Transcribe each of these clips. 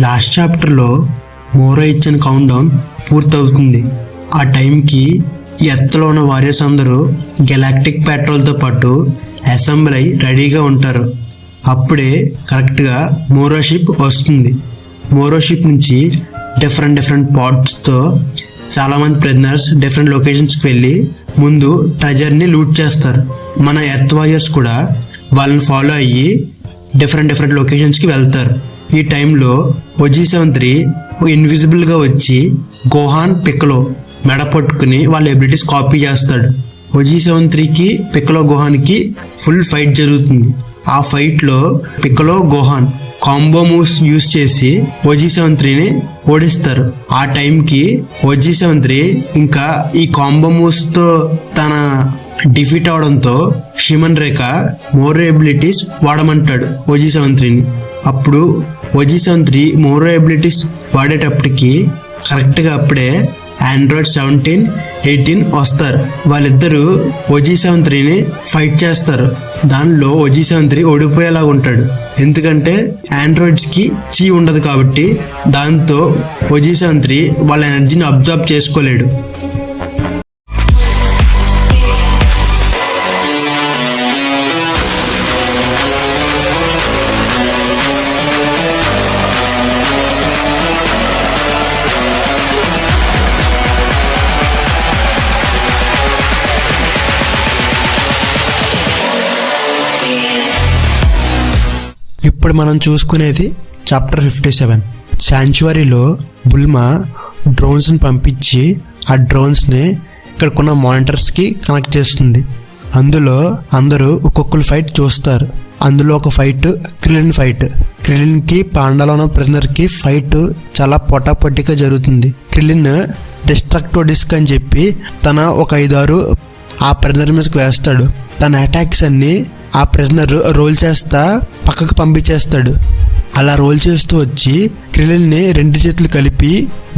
Last చాప్టర్లో మోరో ఇచ్చిన count down పూర్తవుతుంది. ఆ టైంకి ఎర్త్లో ఉన్న వారియర్స్ అందరూ గెలాక్టిక్ పెట్రోల్తో పాటు అసెంబ్లీ అయి రెడీగా ఉంటారు. అప్పుడే కరెక్ట్గా మోరో షిప్ వస్తుంది. మోరో షిప్ నుంచి డిఫరెంట్ పార్ట్స్తో చాలామంది ప్రిజనర్స్ డిఫరెంట్ లొకేషన్స్కి వెళ్ళి ముందు ట్రెజర్ని లూట్ చేస్తారు. మన ఎర్త్ వారియర్స్ కూడా వాళ్ళని ఫాలో అయ్యి డిఫరెంట్ లొకేషన్స్కి వెళ్తారు. ఈ టైంలో OG-73 ఇన్విజిబుల్గా వచ్చి గోహాన్ పిక్కలో మెడ పట్టుకుని వాళ్ళ ఎబిలిటీస్ కాపీ చేస్తాడు. OG-73కి పిక్కలో గోహాన్కి ఫుల్ ఫైట్ జరుగుతుంది. ఆ ఫైట్లో పిక్కలో గోహాన్ కాంబో మూవ్స్ యూస్ చేసి OG-73ని ఓడిస్తారు. ఆ టైంకి OG-73 ఇంకా ఈ కాంబో మూవ్స్తో తన డిఫీట్ అవడంతో షిమన్ రేఖ మోరో ఎబిలిటీస్ వాడమంటాడు OG-73ని. అప్పుడు OG-73 మోరో ఎబిలిటీస్ వాడేటప్పటికి కరెక్ట్గా అప్పుడే ఆండ్రాయిడ్ 17, 18 వస్తారు. వాళ్ళిద్దరూ OG-73ని ఫైట్ చేస్తారు. దానిలో OG-73 ఓడిపోయేలాగా ఉంటాడు. ఎందుకంటే ఆండ్రాయిడ్స్కి చీ ఉండదు కాబట్టి దాంతో OG-73 వాళ్ళ ఎనర్జీని అబ్జర్వ్ చేసుకోలేడు. ఇప్పుడు మనం చూసుకునేది చాప్టర్ 57. శాంచువరీలో బుల్మా డ్రోన్స్ని పంపించి ఆ డ్రోన్స్ని ఇక్కడకున్న మానిటర్స్కి కనెక్ట్ చేస్తుంది. అందులో అందరూ ఒక్కొక్కరు ఫైట్ చూస్తారు. అందులో ఒక ఫైట్ క్రిలిన్ ఫైట్. క్రిలిన్కి పాండాలో ఉన్న ప్రిజనర్కి ఫైట్ చాలా పొటాపొట్టిగా జరుగుతుంది. క్రిలిన్ డిస్ట్రక్టో డిస్క్ అని చెప్పి తన ఒక 5-6 ఆ ప్రిజనర్ మీదకి వేస్తాడు. తన అటాక్స్ అన్నీ ఆ ప్రిజనర్ రోల్ చేస్తా పక్కకు పంపించేస్తాడు. అలా రోల్ చేస్తూ వచ్చి క్రిలిన్ని 2 చేతులు కలిపి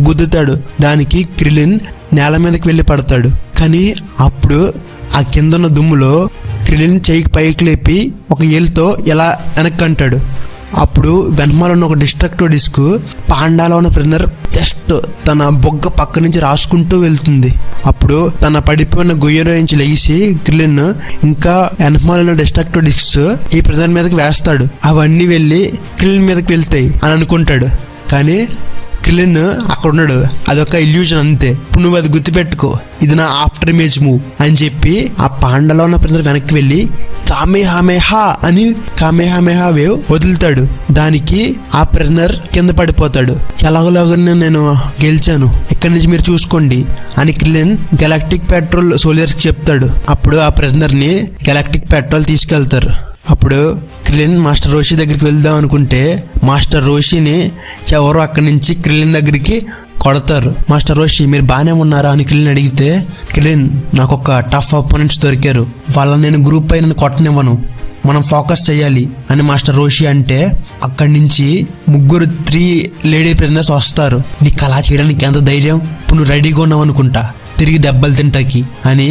గుద్దుతాడు. దానికి క్రిలిన్ నేల మీదకి వెళ్ళి పడతాడు. కానీ అప్పుడు ఆ కిందన్న దుమ్ములో క్రిలిన్ చెయ్యికి పైకి లేపి ఒక ఏలుతో ఇలా వెనక్కి అంటాడు. అప్పుడు వెనమాల ఉన్న ఒక డిస్ట్రక్టో డిస్క్ పాండాలో ఉన్న ప్రిజనర్ జస్ట్ తన బొగ్గ పక్క నుంచి రాసుకుంటూ వెళ్తుంది. అప్పుడు తన పడిపోయిన గొయ్యలో నుంచి లెగిసి క్రిలిన్ ఇంకా వెనమాల ఉన్న డిస్ట్రక్టో డిస్క్స్ ఈ ప్రిజనర్ మీదకి వేస్తాడు. అవన్నీ వెళ్ళి క్రిలిన్ మీదకి వెళ్తాయి అని అనుకుంటాడు. కానీ క్రిలిన్ అక్కడ ఉన్నాడు. అదొక ఇల్యూజన్ అంతే. ఇప్పుడు నువ్వు అది గుర్తుపెట్టుకో, ఇది నా ఆఫ్టర్ ఇమేజ్ మూవ్ అని చెప్పి ఆ పాండాలో ఉన్న ప్రిజనర్ వెనక్కి వెళ్ళి కామేహామేహా అని కామేహామేహా వేవ్ వదులుతాడు. దానికి ఆ ప్రిజనర్ కింద పడిపోతాడు. ఎలాగోలాగా నేను గెలిచాను, ఇక్కడి నుంచి మీరు చూసుకోండి అని క్రిలిన్ గెలాక్టిక్ పెట్రోల్ సోల్జర్స్కి చెప్తాడు. అప్పుడు ఆ ప్రిజనర్ని గెలాక్టిక్ పెట్రోల్ తీసుకెళ్తారు. అప్పుడు క్రిలిన్ మాస్టర్ రోషి దగ్గరికి వెళ్దాం అనుకుంటే మాస్టర్ రోషిని ఎవరో అక్కడి నుంచి క్రిలిన్ దగ్గరికి కొడతారు. మాస్టర్ రోషి మీరు బాగానే ఉన్నారా అని క్రిలిన్ అడిగితే, క్రిలిన్ నాకు ఒక టఫ్ అపోనెంట్స్ దొరికారు, వాళ్ళని నేను గ్రూప్ పై నన్ను కొట్టనివ్వను, మనం ఫోకస్ చేయాలి అని మాస్టర్ రోషి అంటే అక్కడి నుంచి 3 లేడీ ప్రిజనర్స్ వస్తారు. నీకు అలా చేయడానికి ఎంత ధైర్యం, ఇప్పుడు నువ్వు రెడీగా ఉన్నావు అనుకుంటా తిరిగి దెబ్బలు తింటాకి అని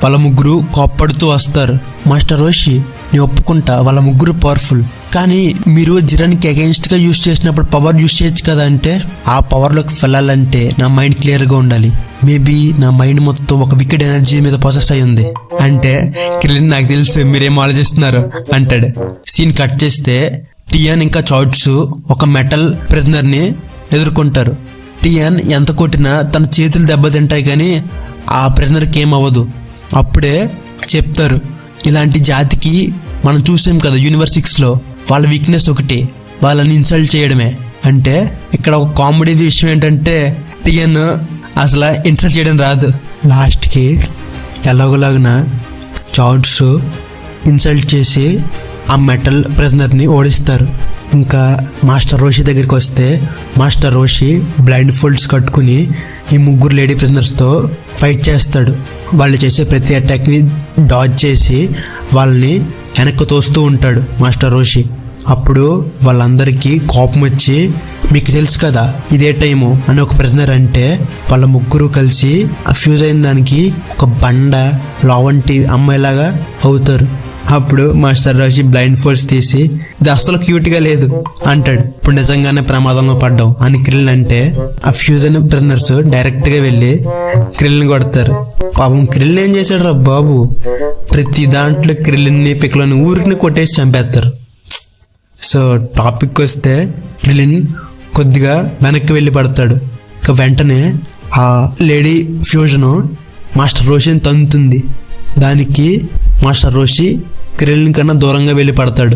వాళ్ళ 3 కోప్పడుతూ వస్తారు. మాస్టర్ రోషి నేను ఒప్పుకుంటా వాళ్ళ 3 పవర్ఫుల్, కానీ మీరు జిరాన్కి అగెయిన్స్ట్గా యూజ్ చేసినప్పుడు పవర్ యూజ్ చేయొచ్చు కదా అంటే ఆ పవర్లోకి వెళ్ళాలంటే నా మైండ్ క్లియర్గా ఉండాలి. మేబీ నా మైండ్ మొత్తం ఒక వికెడ్ ఎనర్జీ మీద ప్రాసెస్ అయి ఉంది అంటే క్రిలిన్ నాకు తెలుసు మీరేం ఆలోచిస్తున్నారు అంటాడు. సీన్ కట్ చేస్తే టియాన్ ఇంకా చాట్స్ ఒక మెటల్ ప్రిజనర్ని ఎదుర్కొంటారు. టియాన్ ఎంత కొట్టినా తన చేతులు దెబ్బతింటాయి కానీ ఆ ప్రిజనర్కి ఏం అవ్వదు. అప్పుడే చెప్తారు ఇలాంటి జాతికి మనం చూసాం కదా యూనివర్స్ 6లో వాళ్ళ వీక్నెస్ ఒకటి, వాళ్ళని ఇన్సల్ట్ చేయడమే. అంటే ఇక్కడ ఒక కామెడీ విషయం ఏంటంటే టియన్ అసలు ఇన్సల్ట్ చేయడం రాదు. లాస్ట్కి ఎలాగోలాగిన చాట్స్ ఇన్సల్ట్ చేసి ఆ మెటల్ ప్రిజనర్ని ఓడిస్తారు. ఇంకా మాస్టర్ రోషి దగ్గరికి వస్తే మాస్టర్ రోషి బ్లైండ్ ఫోల్డ్స్ కట్టుకుని ఈ 3 లేడీ ప్రిజనర్స్తో ఫైట్ చేస్తాడు. వాళ్ళు చేసే ప్రతి అటాక్ని డాజ్ చేసి వాళ్ళని వెనక్కి తోస్తూ ఉంటాడు మాస్టర్ రోషి. అప్పుడు వాళ్ళందరికీ కోపం వచ్చి మీకు తెలుసు కదా ఇదే టైము అని ఒక ప్రిజనర్ అంటే వాళ్ళ 3 కలిసి ఫ్యూజ్ అయిన దానికి ఒక బండ లావంటి అమ్మాయిలాగా అవుతారు. అప్పుడు మాస్టర్ రోషి బ్లైండ్ ఫోర్స్ తీసి ఇది అసలు క్యూట్గా లేదు అంటాడు. ఇప్పుడు నిజంగానే ప్రమాదంలో పడ్డాం అని క్రిల్ అంటే ఆ ఫ్యూజన్ బ్రదర్స్ డైరెక్ట్గా వెళ్ళి క్రిల్ని కొడతారు. పాపం క్రిల్ ఏం చేశాడు రా బాబు, ప్రతి దాంట్లో క్రిల్ని పిక్లోని ఊరికి కొట్టేసి చంపేస్తారు. సో టాపిక్ వస్తే క్రిలిన్ కొద్దిగా వెనక్కి వెళ్ళి పడతాడు. ఇక వెంటనే ఆ లేడీ ఫ్యూజను మాస్టర్ రోషిని తంతుంది. దానికి మాస్టర్ రోషి క్రిలిన్ కన్నా దూరంగా వెళ్ళి పడతాడు.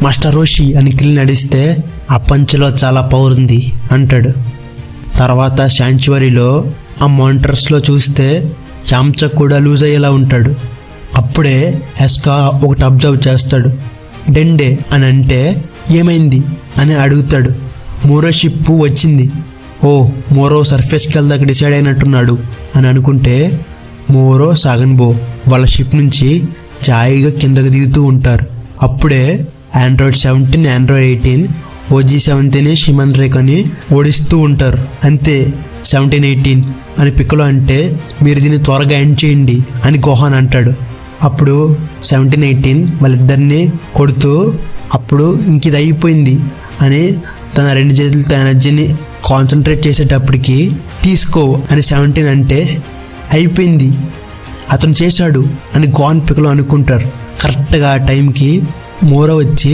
మాస్టర్ రోషి అని క్రిలిన్ అడిస్తే ఆ పంచులో చాలా పవర్ ఉంది అంటాడు. తర్వాత శాంచువరీలో ఆ మానిటర్స్లో చూస్తే యామ్చా కూడా లూజ్ అయ్యేలా ఉంటాడు. అప్పుడే ఎస్కా ఒకటి అబ్జర్వ్ చేస్తాడు. డెండే అని అంటే ఏమైంది అని అడుగుతాడు. మోరో షిప్ వచ్చింది. ఓ మోరో సర్ఫేస్కి వెళ్దాక డిసైడ్ అయినట్టున్నాడు అని అనుకుంటే మోరో సాగన్బో వాళ్ళ షిప్ నుంచి జాయిగా కిందకు దిగుతూ ఉంటారు. అప్పుడే ఆండ్రాయిడ్ 17, ఆండ్రాయిడ్ 18, OG-17 షిమన్ రేఖని ఓడిస్తూ ఉంటారు. అంతే 17, 18 అని పిక్కలో అంటే మీరు దీన్ని త్వరగా ఎండ్ చేయండి అని గోహాన్ అంటాడు. అప్పుడు 17, 18 వాళ్ళిద్దరిని కొడుతూ అప్పుడు ఇంక ఇది అయిపోయింది అని తన రెండు చేతులతో ఎనర్జీని కాన్సన్ట్రేట్ చేసేటప్పటికి తీసుకో అని 17 అంటే అయిపోయింది అతను చేశాడు అని గోహాన్ పిక్కలో అనుకుంటారు. కరెక్ట్గా ఆ టైంకి మోరో వచ్చి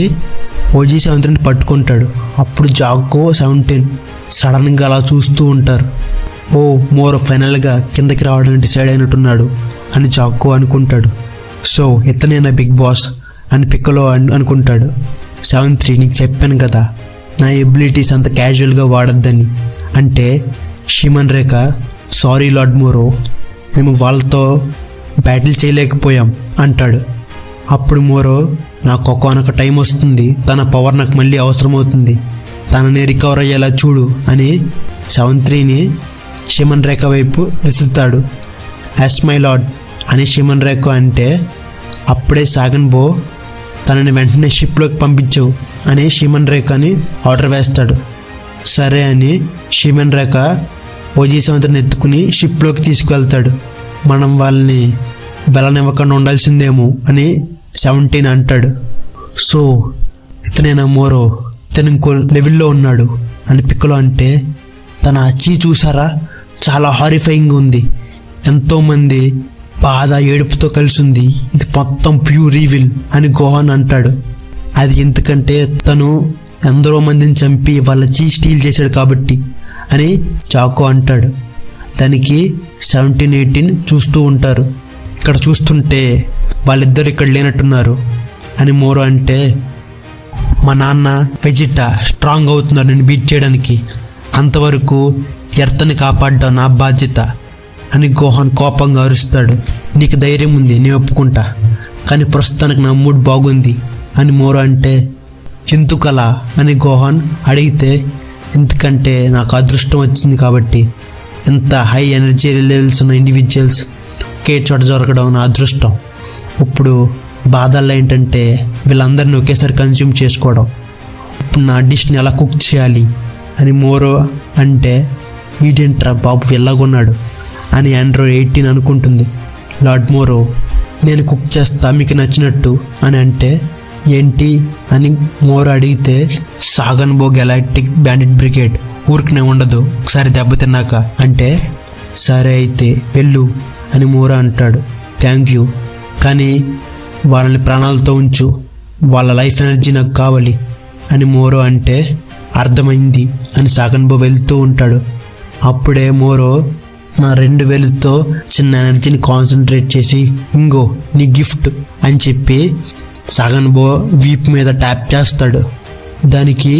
OG-17 పట్టుకుంటాడు. అప్పుడు జాకో 17 సడన్గా అలా చూస్తూ ఉంటారు. ఓ మోరో ఫైనల్గా కిందకి రావడానికి డిసైడ్ అయినట్టున్నాడు అని జాకో అనుకుంటాడు. సో ఇతనే నా బిగ్ బాస్ అని పిక్కలో అనుకుంటాడు. 7-3 నీకు చెప్పాను కదా నా ఎబిలిటీస్ అంత క్యాజువల్గా వాడద్దని అంటే షిమన్ రేఖ సారీ లార్డ్ మోరో మేము వాళ్ళతో బ్యాటిల్ చేయలేకపోయాం అంటాడు. అప్పుడు మోరో నాకు ఒక్కొక్క టైం వస్తుంది, తన పవర్ నాకు మళ్ళీ అవసరమవుతుంది, తనని రికవర్ అయ్యేలా చూడు అని 7-3ని షిమన్ రేఖ వైపు విసురుతాడు. యాస్ మై లార్డ్ అని షిమన్ రేఖ అంటే అప్పుడే సాగన్బో తనని వెంటనే షిప్లోకి పంపించవు అని షిమన్ రేఖని ఆర్డర్ వేస్తాడు. సరే అని షిమన్ రేఖ OG-17 ఎత్తుకుని షిప్లోకి తీసుకువెళ్తాడు. మనం వాళ్ళని వెళ్ళనివ్వకుండా ఉండాల్సిందేమో అని 17 అంటాడు. సో ఇతనైనా మోరో ఇతను ఇంకో లెవెల్లో ఉన్నాడు అని పిక్కలో అంటే తన అచ్చి చూసారా చాలా హారిఫైయింగ్ ఉంది, ఎంతోమంది బాధ ఏడుపుతో కలిసి ఉంది, ఇది మొత్తం ప్యూర్ ఈవిల్ అని గోహాన్ అంటాడు. అది ఎందుకంటే తను ఎందరో మందిని చంపి వాళ్ళ చీ స్టీల్ చేశాడు కాబట్టి అని చాకో అంటాడు. దానికి 17, 18 చూస్తూ ఉంటారు. ఇక్కడ చూస్తుంటే వాళ్ళిద్దరు ఇక్కడ లేనట్టున్నారు అని మోరో అంటే మా నాన్న వెజిటా స్ట్రాంగ్ అవుతున్నారు నేను బీట్ చేయడానికి, అంతవరకు ఎర్తని కాపాడడం నా బాధ్యత అని గోహాన్ కోపంగా అరుస్తాడు. నీకు ధైర్యం ఉంది నేను ఒప్పుకుంటా, కానీ ప్రస్తుతానికి నా మూడ్ బాగుంది అని మోరో అంటే ఎందుకలా అని గోహాన్ అడిగితే ఎందుకంటే నాకు అదృష్టం వచ్చింది కాబట్టి, ఇంత హై ఎనర్జీ లెవెల్స్ ఉన్న ఇండివిజువల్స్ ఒకే చోట దొరకడం నా అదృష్టం. ఇప్పుడు బాధల్లో ఏంటంటే వీళ్ళందరినీ ఒకేసారి కన్జ్యూమ్ చేసుకోవడం, ఇప్పుడు నా డిష్ని ఎలా కుక్ చేయాలి అని మోరో అంటే ఈడేంట్రా బాబు ఎలాగొన్నాడు అని ఆండ్రాయిడ్ 18 అనుకుంటుంది. లార్డ్ మోరో నేను కుక్ చేస్తా మీకు నచ్చినట్టు అని అంటే ఏంటి అని మోరో అడిగితే సాగన్బో గెలాక్టిక్ బ్యాండిట్ బ్రిగేడ్ ఊరికనే ఉండదు ఒకసారి దెబ్బతిన్నాక అంటే సరే అయితే వెళ్ళు అని మోరో అంటాడు. థ్యాంక్ యూ, కానీ వాళ్ళని ప్రాణాలతో ఉంచు, వాళ్ళ లైఫ్ ఎనర్జీ నాకు కావాలి అని మోరో అంటే అర్థమైంది అని సాగన్బో వెళ్తూ ఉంటాడు. అప్పుడే మోరో నా 2 వేలుతో చిన్న ఎనర్జీని కాన్సన్ట్రేట్ చేసి ఇంగో నీ గిఫ్ట్ అని చెప్పి సాగన్బో వీప్ మీద ట్యాప్ చేస్తాడు. దానికి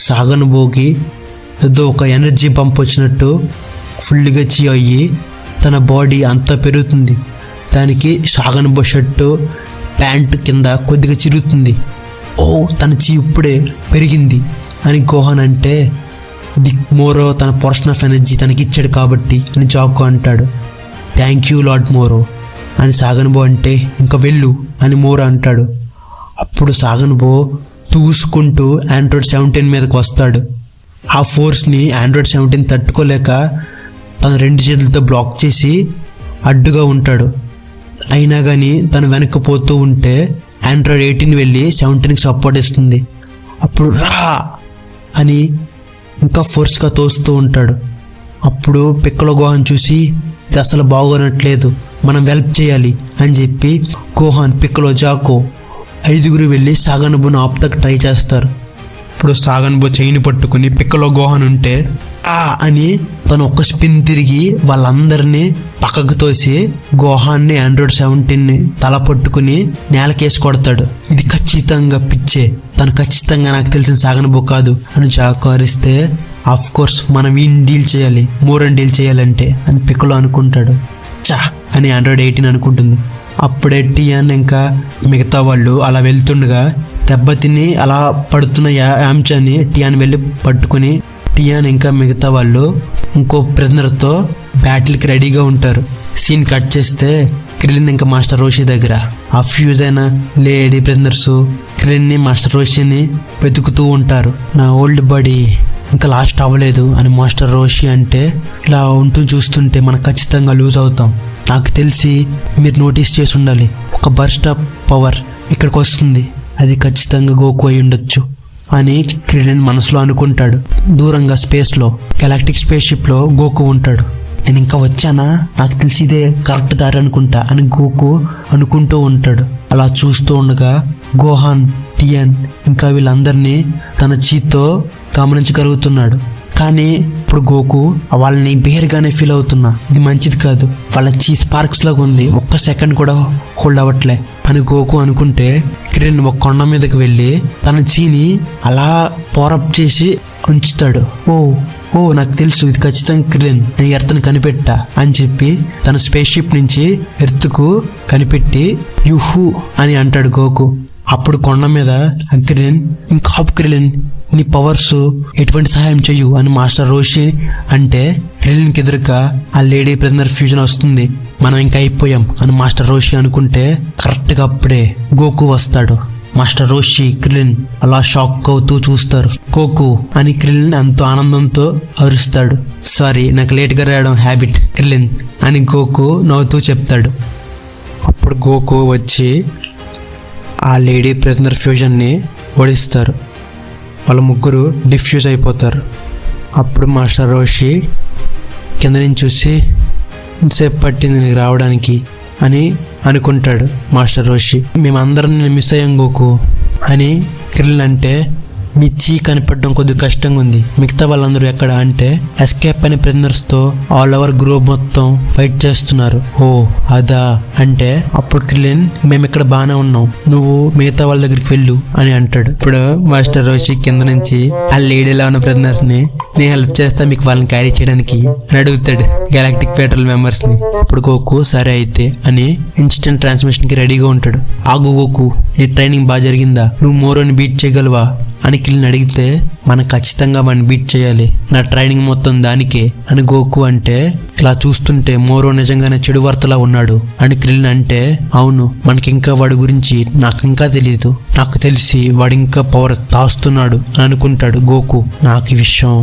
సాగన్బోకి ఏదో ఒక ఎనర్జీ పంప్ వచ్చినట్టు ఫుల్గా చీ అయ్యి తన బాడీ అంతా పెరుగుతుంది. దానికి సాగన్బో షర్టు ప్యాంట్ కింద కొద్దిగా చిరుగుతుంది. ఓ తన చీ ఇప్పుడే పెరిగింది అని గోహాన్ అంటే ఇది మోరో తన పోర్షన్ ఆఫ్ ఎనర్జీ తనకి ఇచ్చాడు కాబట్టి అని జాకో అంటాడు. థ్యాంక్ యూ లార్డ్ మోరో అని సాగన్బో అంటే ఇంకా వెళ్ళు అని మోరో అంటాడు. అప్పుడు సాగన్బో దూసుకుంటూ ఆండ్రాయిడ్ 17 మీదకి వస్తాడు. ఆ ఫోర్స్ని ఆండ్రాయిడ్ 17 తట్టుకోలేక తన 2 చేతులతో బ్లాక్ చేసి అడ్డుగా ఉంటాడు. అయినా కానీ తను వెనక్కిపోతూ ఉంటే ఆండ్రాయిడ్ 18 వెళ్ళి 17కి సపోర్ట్ ఇస్తుంది. అప్పుడు రా అని ఇంకా ఫోర్స్గా తోస్తూ ఉంటాడు. అప్పుడు పిక్కలో గోహాన్ చూసి ఇది అసలు బాగోనట్లేదు, మనం హెల్ప్ చేయాలి అని చెప్పి గోహాన్, పిక్కలో, జాకో 5 వెళ్ళి సాగన్బోను ఆపుతాకు ట్రై చేస్తారు. ఇప్పుడు సాగన్బో చైన్ పట్టుకుని పిక్కలో గోహాన్ ఉంటే అని తను ఒక్క స్పిన్ తిరిగి వాళ్ళందరినీ పక్కకు తోసి గోహాన్ని ఆండ్రాయిడ్ 17ని తల పట్టుకుని నేలకేసి కొడతాడు. ఇది ఖచ్చితంగా పిచ్చే, తను ఖచ్చితంగా నాకు తెలిసిన సాగన్బో కాదు అని జాకో అరిస్తే ఆఫ్ కోర్స్ మనం వీడిని డీల్ చేయాలి, మోరన్ డీల్ చేయాలంటే అని పిక్కలో అనుకుంటాడు. చా అని ఆండ్రాయిడ్ 18 అనుకుంటుంది. అప్పుడే టియాన్ ఇంకా మిగతా వాళ్ళు అలా వెళ్తుండగా దెబ్బతిని అలా పడుతున్న యామ్చాని టియాన్ వెళ్ళి పట్టుకుని టియాన్ ఇంకా మిగతా వాళ్ళు ఇంకో ప్రిజనర్తో బ్యాటిల్కి రెడీగా ఉంటారు. సీన్ కట్ చేస్తే క్రిలిన్ ఇంకా మాస్టర్ రోషి దగ్గర ఆ ఫ్యూజ్ అయిన లేడీ ప్రిజనర్స్ క్రిలిన్ని, మాస్టర్ రోషిని వెతుకుతూ ఉంటారు. నా ఓల్డ్ బాడీ ఇంకా లాస్ట్ అవ్వలేదు అని మాస్టర్ రోషి అంటే, ఇలా ఉంటూ చూస్తుంటే మనం ఖచ్చితంగా లూజ్ అవుతాం. నాకు తెలిసి మీరు నోటీస్ చేసి ఉండాలి, ఒక బర్స్ట్ ఆఫ్ పవర్ ఇక్కడికి వస్తుంది, అది ఖచ్చితంగా గోకు అయి ఉండొచ్చు అని క్రిలిన్ మనసులో అనుకుంటాడు. దూరంగా స్పేస్లో గెలాక్టిక్ స్పేస్ షిప్లో గోకు ఉంటాడు. నేను ఇంకా వచ్చానా, నాకు తెలిసి ఇదే కరెక్ట్ దారి అనుకుంటా అని గోకు అనుకుంటూ ఉంటాడు. అలా చూస్తూ ఉండగా గోహాన్, టియాన్ ఇంకా వీళ్ళందరినీ తన చేత్తో గమనించగలుగుతున్నాడు. కానీ ఇప్పుడు గోకు వాళ్ళని బేర్గానే ఫీల్ అవుతున్నా, ఇది మంచిది కాదు, వాళ్ళ చీ స్పార్క్స్ లాగా ఉంది, ఒక్క సెకండ్ కూడా హోల్డ్ అవ్వట్లే అని గోకు అనుకుంటే క్రిలిన్ ఒక కొండ మీదకి వెళ్ళి తన చీని అలా పోరప్ చేసి ఉంచుతాడు. ఓ నాకు తెలుసు, ఇది ఖచ్చితంగా క్రిలిన్, నేను ఎర్త్ని కనిపెట్టా అని చెప్పి తన స్పేస్ షిప్ నుంచి ఎర్త్కు కనిపెట్టి యుహు అని అంటాడు గోకు. అప్పుడు కొండ మీద క్రిలిన్, ఇంకా క్రిలిన్ నీ పవర్స్ ఎటువంటి సహాయం చెయ్యు అని మాస్టర్ రోషి అంటే క్రిలిన్కి ఎదురుగా ఆ లేడీ ప్రిజనర్ ఫ్యూజన్ వస్తుంది, మనం ఇంకా అయిపోయాం అని మాస్టర్ రోషి అనుకుంటే కరెక్ట్గా అప్పుడే గోకు వస్తాడు. మాస్టర్ రోషి, క్రిలిన్ అలా షాక్ అవుతూ చూస్తారు. గోకు అని క్రిలిన్ ఎంతో ఆనందంతో అరుస్తాడు. సారీ, నాకు లేట్గా రావడం హ్యాబిట్ క్రిలిన్ అని గోకు నవ్వుతూ చెప్తాడు. అప్పుడు గోకు వచ్చి ఆ లేడీ ప్రిజనర్ ఫ్యూజన్ని ఓడిస్తారు. వాళ్ళ ముగ్గురు డిఫ్యూజ్ అయిపోతారు. అప్పుడు మాస్టర్ రోషి కింద నుంచి చూసి ఇంతసేపు పట్టింది నీకు రావడానికి అని అనుకుంటాడు. మాస్టర్ రోషి, మేమందరం నేను మిస్ అయ్యాం గోకు అని క్రిలిన్ అంటే, మీ చీ కనిపెట్టడం కొద్దిగా కష్టంగా ఉంది, మిగతా వాళ్ళందరూ ఎక్కడ అంటే ఎస్కేప్ అయిన ప్రిజనర్స్తో ఆల్ ఓవర్ గ్లోబ్ మొత్తం ఫైట్ చేస్తున్నారు. ఓ అదా అంటే అప్పుడు క్రిలిన్, మేము ఇక్కడ బాగానే ఉన్నాం, నువ్వు మిగతా వాళ్ళ దగ్గరికి వెళ్ళు అని అంటాడు. ఇప్పుడు మాస్టర్ రోషి కింద నుంచి ఆ లేడీలో ఉన్న ప్రిజనర్స్ ని నేను హెల్ప్ చేస్తా మీకు వాళ్ళని క్యారీ చేయడానికి అని అడుగుతాడు గెలాక్టిక్ పెట్రోల్ మెంబర్స్ ని. ఇప్పుడు గోకు సరే అయితే అని ఇన్స్టెంట్ ట్రాన్స్మిషన్ కి రెడీగా ఉంటాడు. ఆగు గోకు, నీ ట్రైనింగ్ బాగా జరిగిందా, నువ్వు మోరోని బీట్ చేయగలవా అని క్రిలిన్ అడిగితే, మనం ఖచ్చితంగా వాడిని బీట్ చేయాలి, నా ట్రైనింగ్ మొత్తం దానికే అని గోకు అంటే, ఇలా చూస్తుంటే మోరో నిజంగానే చెడు వార్తలా ఉన్నాడు అని క్రిలిన్ అంటే, అవును మనకి ఇంకా వాడి గురించి నాకు ఇంకా తెలియదు, నాకు తెలిసి వాడు ఇంకా పవర్ దాస్తున్నాడు అని అనుకుంటాడు గోకు. నాకు ఈ విషయం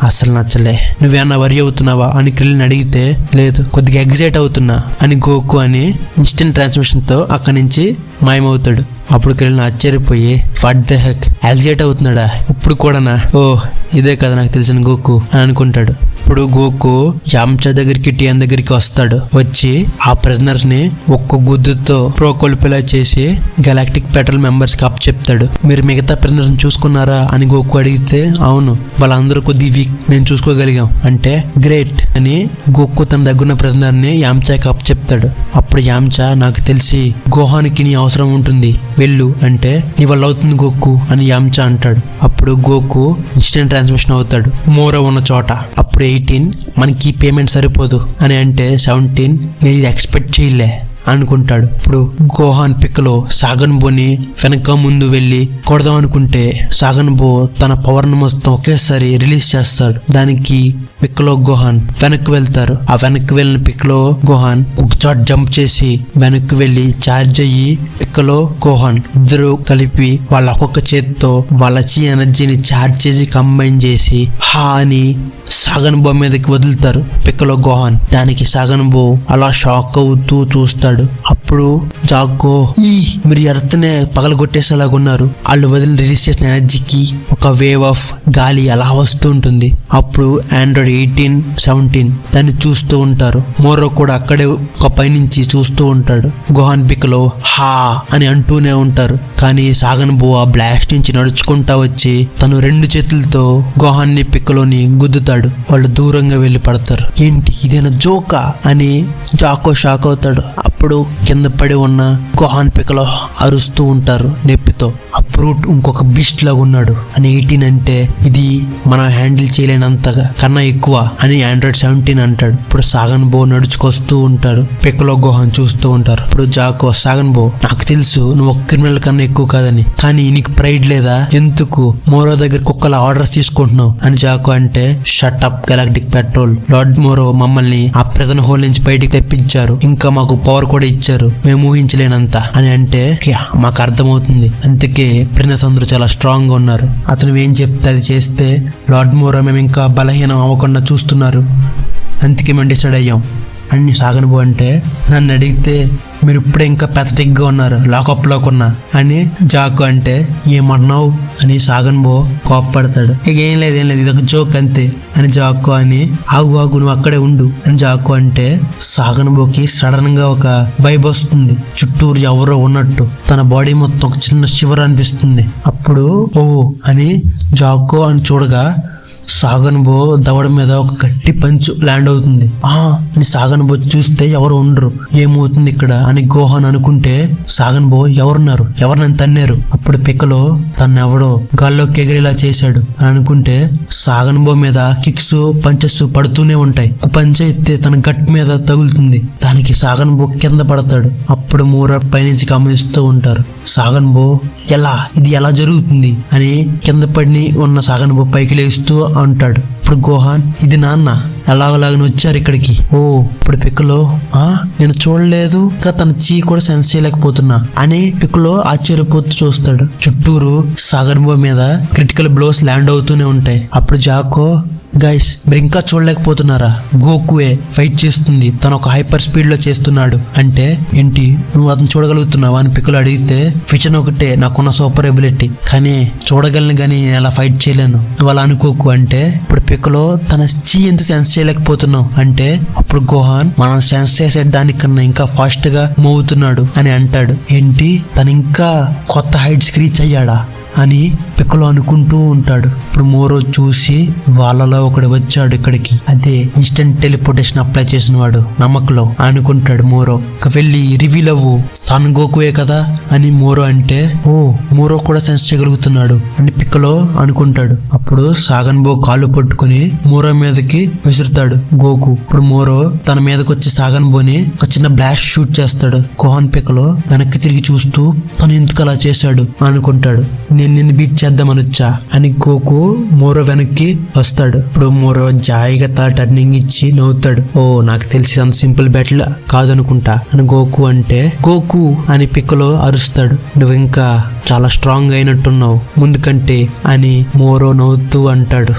అసలు నచ్చలే, నువ్వేమన్నా వరి అవుతున్నావా అని క్రిలిన్ అడిగితే, లేదు కొద్దిగా ఎగ్జైట్ అవుతున్నా అని గోకు అని ఇన్స్టెంట్ ట్రాన్స్మిషన్తో అక్కడి నుంచి మాయమవుతాడు. అప్పుడు క్రిలిన్ ఆశ్చర్యపోయి, వాట్ ద హెక్, ఎగ్జైట్ అవుతున్నాడా ఇప్పుడు కూడానా, ఓ ఇదే కదా నాకు తెలిసిన గోకు అని అనుకుంటాడు. ఇప్పుడు గోకు యామ్చా దగ్గరికి, టియాన్ దగ్గరికి వస్తాడు. వచ్చి ఆ ప్రిజనర్స్ ని ఒక్క గుద్దుతో ప్రోకొల్పిలా చేసి గెలాక్టిక్ పెట్రోల్ మెంబర్స్ కి అప్ చెప్తాడు. మీరు మిగతా ప్రిజనర్స్ చూసుకున్నారా అని గోకు అడిగితే, అవును వాళ్ళందరూ కొద్ది వీక్, మేము చూసుకోగలిగాం అంటే గ్రేట్ అని గోకు తన దగ్గర ప్రిజనర్ ని యామ్చాకి అప్ చెప్తాడు. అప్పుడు యామ్చా, నాకు తెలిసి గోహానికి నీ అవసరం ఉంటుంది, వెళ్ళు అంటే, నీ వల్ల అవుతుంది గోకు అని యామ్చా అంటాడు. అప్పుడు గోకు ఇన్స్టెంట్ ట్రాన్స్మిషన్ అవుతాడు మోరో ఉన్న చోట. అప్పుడు 18 మనకి పేమెంట్ సరిపోదు అని అంటే 17 నేను ఇది ఎక్స్పెక్ట్ చేయలే అనుకుంటాడు. ఇప్పుడు గోహాన్ పిక్కలో సాగన్బోని వెనక ముందు వెళ్ళి కొడదాం అనుకుంటే సాగన్బో తన పవర్ ను మొత్తం ఒకేసారి రిలీజ్ చేస్తాడు. దానికి పిక్కలో గోహాన్ వెనక్కి వెళ్తారు. ఆ వెనక్కి వెళ్ళిన పిక్కలో గోహాన్ ఒక చోట జంప్ చేసి వెనక్కి వెళ్ళి చార్జ్ అయ్యి పిక్కలో గోహాన్ ఇద్దరు కలిపి వాళ్ళ ఒక్కొక్క చేతితో వాళ్ళ చీ ఎనర్జీని చార్జ్ చేసి కంబైన్ చేసి హా అని సాగన్బో మీదకి వదులుతారు పిక్కలో గోహాన్. దానికి సాగన్బో అలా షాక్ అవుతూ చూస్తాడు. అప్పుడు అప్పుడు జాకో మీరు ఎర్త్ నే పగలగొట్టేసేలాగా ఉన్నారు. వాళ్ళు వదిలి రిలీజ్ చేసిన ఎనర్జీకి ఒక వేవ్ ఆఫ్ గాలి అలా వస్తూ ఉంటుంది. అప్పుడు ఆండ్రాయిడ్ 18, 17 దాన్ని చూస్తూ ఉంటారు. మోరో కూడా అక్కడే ఒక పైనుంచి చూస్తూ ఉంటాడు. గోహాన్ పిక్కలో హా అని అంటూనే ఉంటారు. కానీ సాగన్ బో ఆ బ్లాస్ట్ నుంచి నడుచుకుంటా వచ్చి తను 2 చేతులతో గోహాన్ ని పిక్కలోని గుద్దుతాడు. వాళ్ళు దూరంగా వెళ్లి పడతారు. ఏంటి ఇదేనా జోకా అని జాకో షాక్ అవుతాడు. అప్పుడు కింద పడి ఉన్న గోహాన్ పిక్కలో అరుస్తూ ఉంటారు నొప్పితో. ఆ బ్రూట్ ఇంకొక బీస్ట్ లాగా ఉన్నాడు అని 18 అంటే ఇది మనం హ్యాండిల్ చేయలేనంతగా కన్నా ఎక్కువ అని ఆండ్రాయిడ్ 17 అంటాడు. ఇప్పుడు సాగన్ బో నడుచుకొస్తూ ఉంటాడు. పిక్కలో గోహాన్ చూస్తూ ఉంటారు. ఇప్పుడు జాకో సాగన్ బో నాకు తెలుసు నువ్వు ఒక క్రిమినల్ కన్నా ఎక్కువ కాదని, కానీ నీకు ప్రైడ్ లేదా? ఎందుకు మోరో దగ్గర కుక్కల ఆర్డర్స్ తీసుకుంటున్నావు అని జాకో అంటే shut up galactic patrol. Lord Moro మమ్మల్ని ఆ ప్రెజెంట్ హోల్ నుంచి బయటికి తెప్పించారు. ఇంకా మాకు పవర్ కూడా ఇచ్చారు మేము ఊహించలేనంత అని అంటే మాకు అర్థమవుతుంది. అందుకే ప్రిన్స్ అందరూ చాలా స్ట్రాంగ్ గా ఉన్నారు. అతను ఏం చెప్తే అది చేస్తే లార్డ్ మోరో మేము ఇంకా బలహీనం అవ్వకుండా చూస్తున్నారు. అందుకే మేము డిసైడ్ అయ్యాం అని సాగన్ బో అంటే నన్ను అడిగితే మీరు ఇప్పుడే ఇంకా పెథటిక్ గా ఉన్నారు లాకప్ లో కొన్నా అని జాకో అంటే ఏమన్నావు అని సాగన్ బో కోప్పడతాడు. ఇక ఏం లేదు ఇది ఒక జోక్ అంతే అని జాకో అని ఆగు నువ్వు అక్కడే ఉండు అని జాకో అంటే సాగన్ బోకి సడన్ గా ఒక వైబ్ వస్తుంది. చుట్టూరు ఎవరో ఉన్నట్టు తన బాడీ మొత్తం ఒక చిన్న శివర్ అనిపిస్తుంది. అప్పుడు ఓ అని జాకో అని చూడగా సాగన్ బో దవడ మీద ఒక గట్టి పంచు ల్యాండ్ అవుతుంది. అని సాగన్ బో చూస్తే ఎవరు ఉండరు. ఏమవుతుంది ఇక్కడ అని గోహాన్ అనుకుంటే సాగన్ బో ఎవరున్నారు, ఎవరు నన్ను తన్నారు. అప్పుడు పిక్కలో తను ఎవడో గాల్లోకి ఎగిరేలా చేశాడు అని అనుకుంటే సాగన్ బో మీద కిక్స్ పంచెస్ పడుతూనే ఉంటాయి. ఒక పంచె ఎత్తే తన గట్ మీద తగులుతుంది. దానికి సాగన్ బో కింద పడతాడు. అప్పుడు మూర పైనుంచి గమనిస్తూ ఉంటారు. సాగన్ బో ఇది ఎలా జరుగుతుంది అని కింద పడి ఉన్న సాగన్ బో పైకి లేస్తూ అంటాడు. ఇప్పుడు గోహాన్ ఇది నాన్న ఎలాగలాగని వచ్చారు ఇక్కడికి. ఇప్పుడు పిక్కలో నేను చూడలేదు ఇంకా తన చీ కూడా సెన్స్ చేయలేకపోతున్నా అని పిక్కలో ఆశ్చర్యపోతూ చూస్తాడు. చుట్టూరు సాగన్ బో మీద క్రిటికల్ బ్లోస్ ల్యాండ్ అవుతూనే ఉంటాయి. అప్పుడు జాకో గైస్ మీరు ఇంకా చూడలేకపోతున్నారా, గోకుయే ఫైట్ చేస్తుంది, తను ఒక హైపర్ స్పీడ్ లో చేస్తున్నాడు అంటే ఏంటి నువ్వు అతను చూడగలుగుతున్నావా అని పిక్కలు అడిగితే విజన్ ఒకటే నాకున్న సూపర్ ఎబిలిటీ, కానీ చూడగలను కానీ నేను అలా ఫైట్ చేయలేను నువ్వు అలా అనుకోకు అంటే ఇప్పుడు పిక్కలో తన చీ ఎంత సెన్స్ చేయలేకపోతున్నావు అంటే అప్పుడు గోహాన్ మనం సెన్స్ చేసే దానికన్నా ఇంకా ఫాస్ట్ గా మూవ్ అవుతున్నాడు అని అంటాడు. ఏంటి తను ఇంకా కొత్త హైట్స్ రీచ్ అయ్యాడా అని పిక్కలో అనుకుంటూ ఉంటాడు. ఇప్పుడు మోరో చూసి వాళ్ళలో ఒకడు వచ్చాడు ఇక్కడికి, అదే ఇన్స్టెంట్ టెలిపోర్టేషన్ అప్లై చేసిన వాడు నమ్మకంలో అనుకుంటాడు. మోరో వెళ్ళి రివీల్ అవ్వు సన్ గోకుయే కదా అని మోరో అంటే మోరో కూడా సెన్స్ చేయగలుగుతున్నాడు అని పిక్కలో అనుకుంటాడు. అప్పుడు సాగన్ బో కాళ్ళు పట్టుకుని మోరో మీదకి విసురుతాడు గోకు. ఇప్పుడు మోరో తన మీదకి వచ్చి సాగన్ బోని ఒక చిన్న బ్లాస్ట్ షూట్ చేస్తాడు. గోహాన్ పిక్కలో వెనక్కి తిరిగి చూస్తూ తను ఎందుకు అలా చేశాడు అనుకుంటాడు. నేను నిన్ను బీట్ చేద్దామని వచ్చా అని గోకు మోరో వెనక్కి వస్తాడు. ఇప్పుడు మోరో జాయిగా టర్నింగ్ ఇచ్చి నవ్వుతాడు. నాకు తెలిసి అంత సింపుల్ బ్యాటిల్ కాదనుకుంటా అని గోకు అంటే గోకు అని పిక్కలో అరుస్తాడు. నువ్వు ఇంకా చాలా స్ట్రాంగ్ అయినట్టున్నావు ముందుకంటే అని మోరో నవ్వుతూ అంటాడు.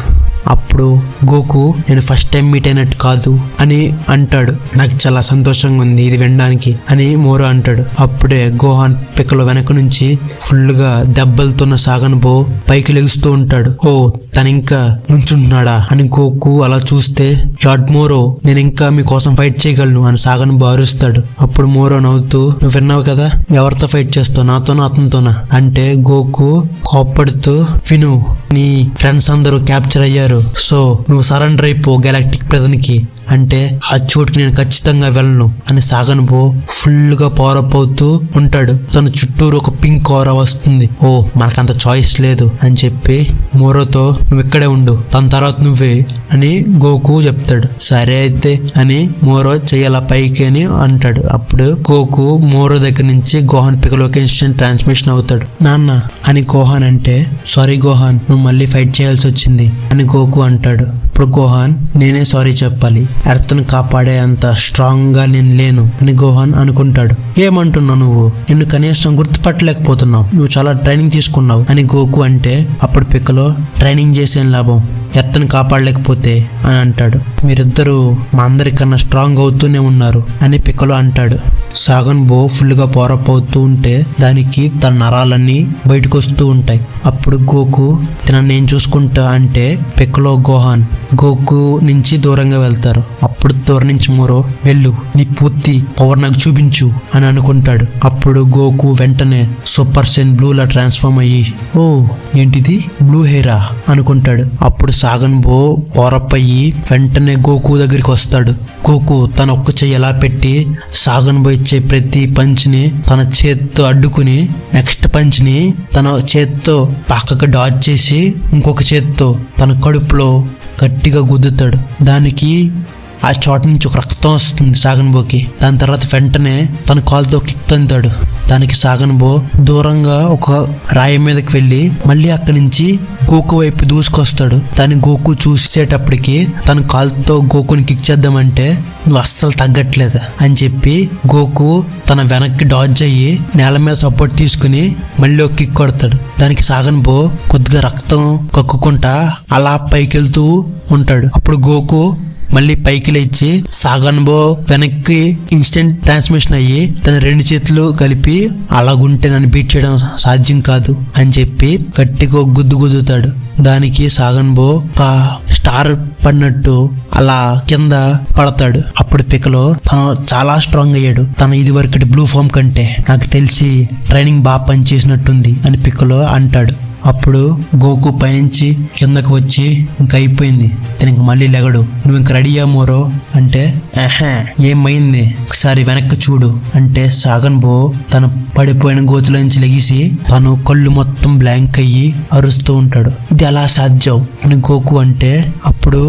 అప్పుడు గోకు నేను ఫస్ట్ టైం మీట్ అయినట్టు కాదు అని అంటాడు. నాకు చాలా సంతోషంగా ఉంది ఇది వినడానికి అని మోరో అంటాడు. అప్పుడే గోహాన్ పిక్కలో వెనక నుంచి ఫుల్ గా దెబ్బలతోన్న సాగన్ బో పైకి లెగుస్తూ ఉంటాడు. తను ఇంకా నిల్చుంటున్నాడా అని గోకు అలా చూస్తే లార్డ్ మోరో నేను ఇంకా మీకోసం ఫైట్ చేయగలను అని సాగన్ బో అరుస్తాడు. అప్పుడు మోరో నవ్వుతూ నువ్వు విన్నావు కదా ఎవరితో ఫైట్ చేస్తావు నాతోనా అతనితోనా అంటే గోకు కోప్పడుతూ విను నీ ఫ్రెండ్స్ అందరూ క్యాప్చర్ అయ్యారు సో నువ్వు సరెండర్ అయిపో గెలాక్టిక్ ప్రెజెంట్ కి అంటే ఆ చోటుకి నేను ఖచ్చితంగా వెళ్ళను అని సాగన్ బో ఫుల్ గా పవర్ అప్ అవుతూ ఉంటాడు. తన చుట్టూరు ఒక పింక్ ఆరా వస్తుంది. మనకంత చాయిస్ లేదు అని చెప్పి మోరోతో నువ్వు ఇక్కడే ఉండు తన తర్వాత నువ్వే అని గోకు చెప్తాడు. సరే అయితే అని మోరో చెయ్యాల పైకి అని అంటాడు. అప్పుడు గోకు మోరో దగ్గర నుంచి గోహాన్ పిక్కలోకి ఇన్స్టెంట్ ట్రాన్స్మిషన్ అవుతాడు. నాన్న అని గోహాన్ అంటే సారీ గోహాన్ నువ్వు మళ్ళీ ఫైట్ చేయాల్సి వచ్చింది అని గోకు అంటాడు. ఇప్పుడు గోహాన్ నేనే సారీ చెప్పాలి ఎర్త్ను కాపాడే అంత స్ట్రాంగ్ గా నేను లేను అని గోహాన్ అనుకుంటాడు. ఏమంటున్నావు నువ్వు నిన్ను కనీసం గుర్తుపట్టలేకపోతున్నావు నువ్వు చాలా ట్రైనింగ్ తీసుకున్నావు అని గోకు అంటే అప్పుడు పిక్కలో ట్రైనింగ్ చేసే లాభం ఎత్తని కాపాడలేకపోతే అని అంటాడు. మీరిద్దరూ మా అందరికన్నా స్ట్రాంగ్ అవుతూనే ఉన్నారు అని పిక్కలో అంటాడు. సాగన్ బో ఫుల్గా పవరప్ అవుతూ ఉంటే దానికి తన నరాలన్నీ బయటకు వస్తూ ఉంటాయి. అప్పుడు గోకు తనని నేను చూసుకుంటా అంటే పిక్కలో గోకు నుంచి దూరంగా వెళ్తారు. అప్పుడు దూరం నుంచి మోరో వెళ్ళు, నీ పూర్తి పవర్ నాకు చూపించు అని అనుకుంటాడు. అప్పుడు గోకు వెంటనే సూపర్ సెన్ బ్లూలా ట్రాన్స్ఫార్మ్ అయ్యి ఓ ఏంటిది బ్లూ హెయిరా అనుకుంటాడు. అప్పుడు సాగన్ బో పవరప్ అయ్యి వెంటనే గోకు దగ్గరికి వస్తాడు. గోకు తన ఒక్క చెయ్యి ఎలా పెట్టి సాగన్ బో ఇచ్చే ప్రతి పంచ్ ని తన చేత్తో అడ్డుకుని నెక్స్ట్ పంచ్ ని తన చేత్తో పక్కకు డాచ్ చేసి ఇంకొక చేత్తో తన కడుపులో గట్టిగా గుద్దుతాడు. దానికి ఆ చోట నుంచి ఒక రక్తం వస్తుంది సాగన్ బోకి. దాని తర్వాత వెంటనే తన కాలుతో కిక్ తంతాడు. దానికి సాగన్ బో దూరంగా ఒక రాయి మీదకి వెళ్ళి మళ్ళీ అక్కడి నుంచి గోకు వైపు దూసుకొస్తాడు. దాన్ని గోకు చూసేటప్పటికి తన కాలుతో గోకుని కిక్ చేద్దామంటే నువ్వు అస్సలు తగ్గట్లేదు అని చెప్పి గోకు తన వెనక్కి డాజ్ అయ్యి నేల మీద సపోర్ట్ తీసుకుని మళ్ళీ ఒక కిక్ కొడతాడు. దానికి సాగన్ బో కొద్దిగా రక్తం కక్కుకుంటా అలా పైకి వెళ్తూ ఉంటాడు. అప్పుడు గోకు మళ్ళీ పైకి లేచి సాగన్ బో వెనక్కి ఇన్స్టెంట్ ట్రాన్స్మిషన్ అయ్యి తన రెండు చేతులు కలిపి అలాగుంటే నన్ను బీట్ చేయడం సాధ్యం కాదు అని చెప్పి గట్టిగా గుద్దుతాడు. దానికి సాగన్ బో ఒక స్టార్ పడినట్టు అలా కింద పడతాడు. అప్పుడు పిక్కలో తను చాలా స్ట్రాంగ్ అయ్యాడు. తను ఇది వరకటి బ్లూ ఫామ్ కంటే నాకు తెలిసి ట్రైనింగ్ బాగా పనిచేసినట్టుంది అని పిక్కలో అంటాడు. అప్పుడు గోకు పైనుంచి కిందకు వచ్చి ఇంక అయిపోయింది, తనకి మళ్ళీ లెగడు, నువ్వు ఇంక రెడీయా మోరో అంటే ఏమైంది ఒకసారి వెనక్కి చూడు అంటే సాగన్ బో తన పడిపోయిన గోతుల నుంచి లెగిసి తను కళ్ళు మొత్తం బ్లాంక్ అయ్యి అరుస్తూ ఉంటాడు. ఇది ఎలా సాధ్యం అని గోకు అంటే అప్పుడు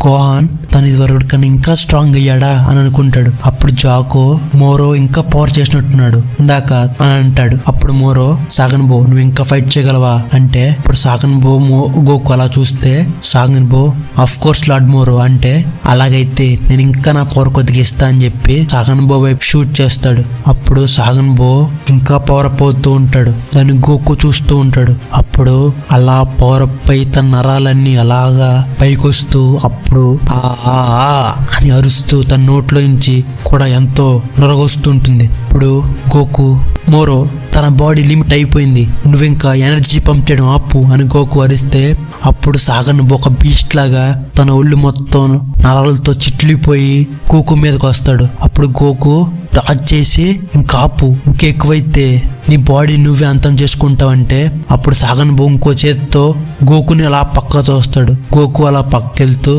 గోహాన్ తను ఇదివరకు కన్నా ఇంకా స్ట్రాంగ్ అయ్యాడా అని అనుకుంటాడు. అప్పుడు జాకో మోరో ఇంకా పవర్ చేసినట్టున్నాడు ఇందాక అని అంటాడు. అప్పుడు మోరో సాగన్ బో నువ్వు ఇంకా ఫైట్ చేయగలవా అంటే ఇప్పుడు సాగన్ బో గోకు అలా చూస్తే సాగన్ బో అఫ్ కోర్స్ లార్డ్ మోరో అంటే అలాగైతే నేను ఇంకా నా పవర్ కొద్దిగా ఇస్తా అని చెప్పి సాగన్ బో వైపు షూట్ చేస్తాడు. అప్పుడు సాగన్ బో ఇంకా పవర్ అప్ అవుతూ ఉంటాడు. దాన్ని గోకు చూస్తూ ఉంటాడు. అప్పుడు అలా పవర్ అప్ అయి తన నరాలన్నీ అలాగా పైకొస్తూ అప్పుడు అని అరుస్తూ తన నోట్లో నుంచి కూడా ఎంతో నొరగొస్తుంటుంది. ఇప్పుడు గోకు మోరో తన బాడీ లిమిట్ అయిపోయింది, నువ్వు ఇంకా ఎనర్జీ పంప్ చేయడం ఆపు అని గోకు అరిస్తే అప్పుడు సాగన్ ఒక బీస్ట్ లాగా తన ఒళ్ళు మొత్తం నరాలతో చిట్లిపోయి గోకు మీదకి వస్తాడు. అప్పుడు గోకు డాచ్ చేసి ఇంకా ఆపు, ఇంకెక్కువైతే నీ బాడీ నువ్వే అంతం చేసుకుంటావంటే అప్పుడు సాగన్ ఇంకో చేతితో గోకుని అలా పక్క తోస్తాడు. గోకు అలా పక్కెళ్తూ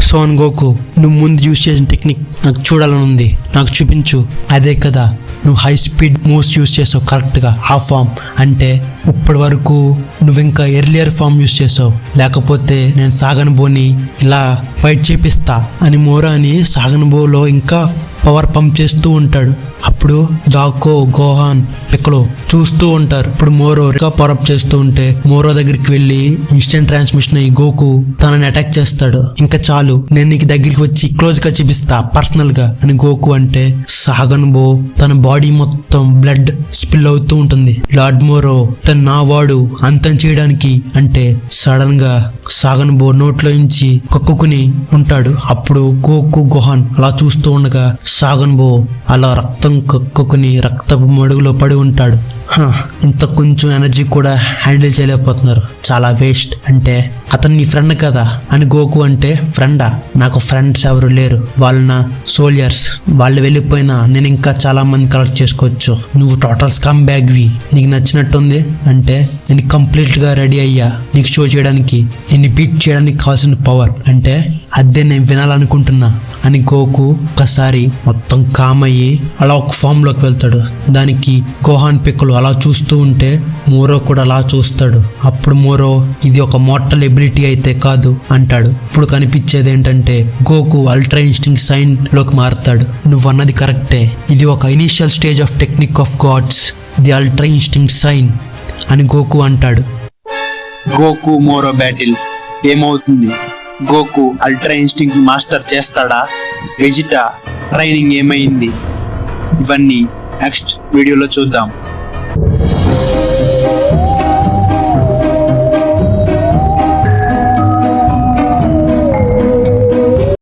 సోన్ గోకు నువ్వు ముందు యూజ్ చేసిన టెక్నిక్ నాకు చూడాలని ఉంది, నాకు చూపించు. అదే కదా నువ్వు హై స్పీడ్ మూవ్స్ యూజ్ చేసావు కరెక్ట్గా ఆ ఫామ్ అంటే ఇప్పటి వరకు నువ్వు ఇంకా ఎర్లియర్ ఫామ్ యూజ్ చేసావు, లేకపోతే నేను సాగన్ బోని ఇలా ఫైట్ చేపిస్తా అని మోరో అని సాగన్ బోలో ఇంకా పవర్ పంప్ చేస్తూ ఉంటాడు. అప్పుడు జాకో గోహాన్ పిక్కలో చూస్తూ ఉంటారు. ఇప్పుడు మోరో ఇంకా పవర్ అప్ చేస్తూ ఉంటే మోరో దగ్గరికి వెళ్ళి ఇన్స్టెంట్ ట్రాన్స్మిషన్ అయ్యి గోకు తనని అటాక్ చేస్తాడు. ఇంకా చాలు నేను నీకు దగ్గరికి వచ్చి క్లోజ్ గా చూపిస్తా పర్సనల్ గా అని గోకు అంటే సాగన్ బో తన బాడీ మొత్తం బ్లడ్ స్పిల్ అవుతూ ఉంటుంది. లార్డ్ మోరో తను నా వాడు అంతం చేయడానికి అంటే సడన్ గా సాగన్ బో నోట్లో నుంచి కక్కుకుని ఉంటాడు. అప్పుడు గోకు గోహాన్ అలా చూస్తూ ఉండగా సాగన్ బో అలా రక్తం కక్కుకుని రక్తపు మడుగులో పడి ఉంటాడు. ఇంత కొంచెం ఎనర్జీ కూడా హ్యాండిల్ చేయలేకపోతున్నారు, చాలా వేస్ట్ అంటే అతను నీ ఫ్రెండ్ కదా అని గోకు అంటే ఫ్రెండా, నాకు ఫ్రెండ్స్ ఎవరు లేరు, వాళ్ళు నా సోల్జర్స్, వాళ్ళు వెళ్ళిపోయినా నేను ఇంకా చాలా మంది కలెక్ట్ చేసుకోవచ్చు, నువ్వు టోటల్ స్కమ్ బ్యాగ్వి, నీకు నచ్చినట్టుంది అంటే నేను కంప్లీట్గా రెడీ అయ్యా నీకు షో చేయడానికి, నిన్ను బీట్ చేయడానికి కావాల్సిన పవర్ అంటే అదే నేను వినాలనుకుంటున్నా అని గోకు ఒకసారి మొత్తం కామ్ అయ్యి అలా ఒక ఫామ్ లోకి వెళ్తాడు. దానికి గోహాన్ పిక్కలు అలా చూస్తూ ఉంటే మోరో కూడా అలా చూస్తాడు. అప్పుడు మోరో ఇది ఒక మోర్టల్ ఎబిలిటీ అయితే కాదు అంటాడు. ఇప్పుడు కనిపించేది ఏంటంటే గోకు అల్ట్రా ఇన్స్టింక్ట్ సైన్ లోకి మారుతాడు. నువ్వు అన్నది కరెక్టే, ఇది ఒక initial stage of technique of gods, the ultra instinct sign అని గోకు అంటాడు. గోకు మోరో బ్యాటిల్ ఏమవుతుంది? గోకు అల్ట్రా ఇన్స్టింక్ట్ మాస్టర్ చేస్తాడా? వెజిటా ట్రైనింగ్ ఏమైంది? ఇవన్నీ నెక్స్ట్ వీడియోలో చూద్దాం.